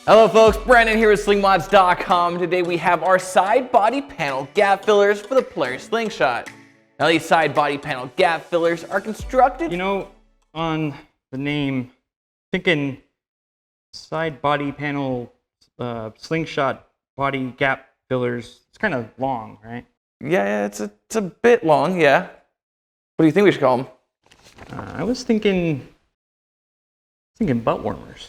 Hello folks, Brandon here with Slingmods.com. Today we have our side body panel gap fillers for the Polaris Slingshot. Now these side body panel gap fillers are constructed... You know, on the name, thinking side body panel slingshot body gap fillers, it's kind of long, right? Yeah, it's a bit long, yeah. What do you think we should call them? I was thinking butt warmers.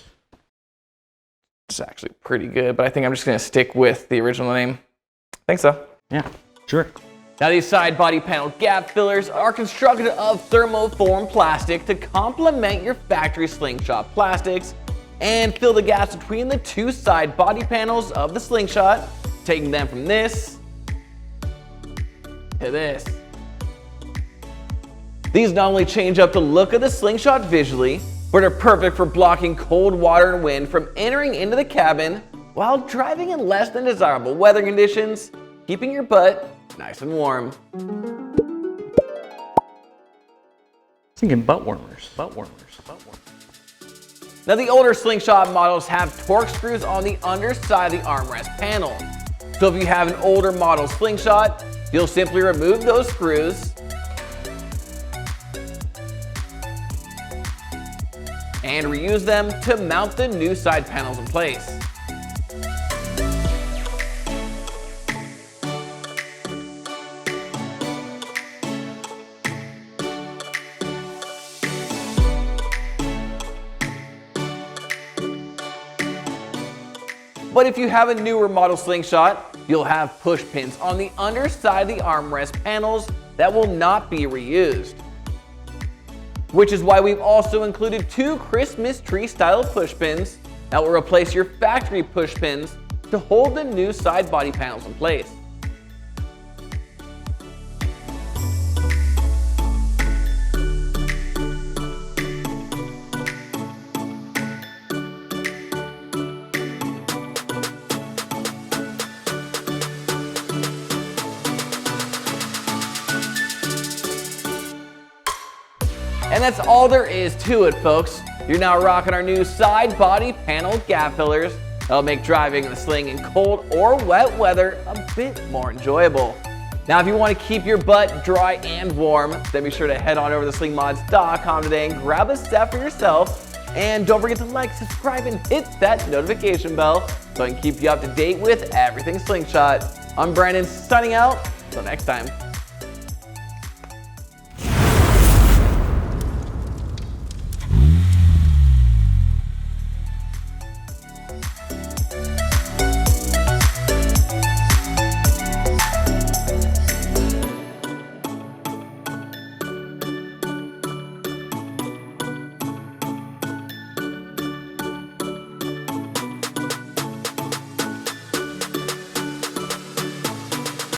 It's actually pretty good, but I think I'm just going to stick with the original name. I think so. Yeah, sure. Now these side body panel gap fillers are constructed of thermoform plastic to complement your factory slingshot plastics and fill the gaps between the two side body panels of the slingshot, taking them from this to this. These not only change up the look of the slingshot visually, but are perfect for blocking cold water and wind from entering into the cabin while driving in less than desirable weather conditions, keeping your butt nice and warm. Thinking butt warmers. Now the older slingshot models have torque screws on the underside of the armrest panel. So if you have an older model slingshot, you'll simply remove those screws and reuse them to mount the new side panels in place. But if you have a newer model slingshot, you'll have push pins on the underside of the armrest panels that will not be reused. Which is why we've also included two Christmas tree style push pins that will replace your factory push pins to hold the new side body panels in place. And that's all there is to it, folks. You're now rocking our new side body panel gap fillers that'll make driving in the sling in cold or wet weather a bit more enjoyable. Now, if you want to keep your butt dry and warm, then be sure to head on over to slingmods.com today and grab a set for yourself. And don't forget to like, subscribe, and hit that notification bell so I can keep you up to date with everything Slingshot. I'm Brandon, signing out. Until next time.